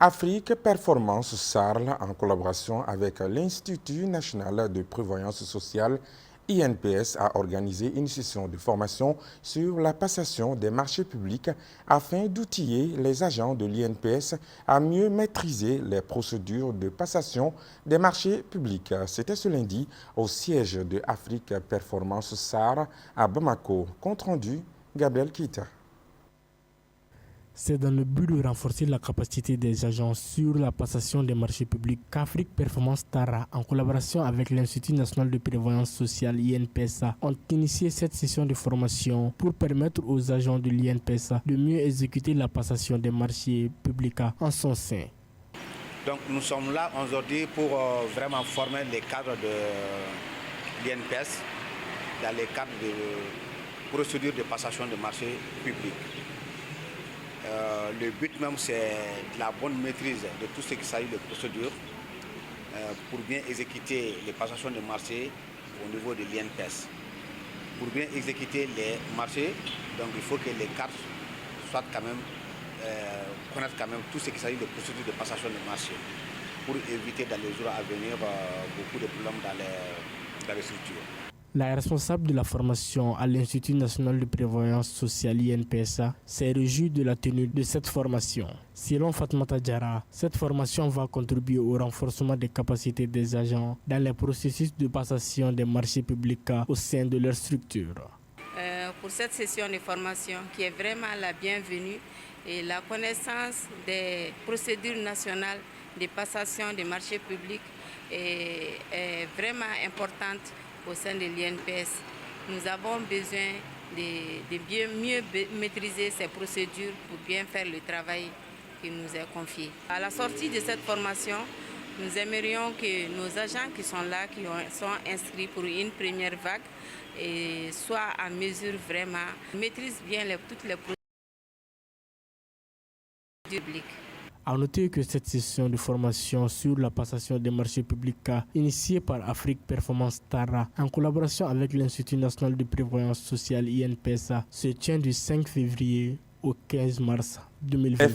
Afrique Performance SARL, en collaboration avec l'Institut national de prévoyance sociale INPS, a organisé une session de formation sur la passation des marchés publics afin d'outiller les agents de l'INPS à mieux maîtriser les procédures de passation des marchés publics. C'était ce lundi au siège de Afrique Performance SARL à Bamako. Compte rendu, Gabriel Kita. C'est dans le but de renforcer la capacité des agents sur la passation des marchés publics qu'Afrique Performance Tara, en collaboration avec l'Institut national de prévoyance sociale INPSA, ont initié cette session de formation pour permettre aux agents de l'INPSA de mieux exécuter la passation des marchés publics en son sein. Donc nous sommes là aujourd'hui pour vraiment former les cadres de l'INPS dans les cadres de procédures de passation de marchés publics. Le but même, c'est de la bonne maîtrise de tout ce qui s'agit de procédures pour bien exécuter les passations de marché au niveau de l'INPS. Pour bien exécuter les marchés, donc il faut que les cartes soient quand même, connaissent quand même tout ce qui s'agit de procédures de passation de marché pour éviter dans les jours à venir beaucoup de problèmes dans les structures. La responsable de la formation à l'Institut national de prévoyance sociale INPSA s'est réjouie de la tenue de cette formation. Selon Fatmata Diarra, cette formation va contribuer au renforcement des capacités des agents dans les processus de passation des marchés publics au sein de leur structure. Pour cette session de formation qui est vraiment la bienvenue et la connaissance des procédures nationales de passation des marchés publics est vraiment importante au sein de l'INPS. Nous avons besoin de mieux maîtriser ces procédures pour bien faire le travail qui nous est confié. À la sortie de cette formation, nous aimerions que nos agents qui sont là, qui sont inscrits pour une première vague, soient en mesure vraiment, maîtrisent bien toutes les procédures publiques. A noter que cette session de formation sur la passation des marchés publics initiée par Afrique Performance Tara en collaboration avec l'Institut national de prévoyance sociale INPSA se tient du 5 février au 15 mars 2020.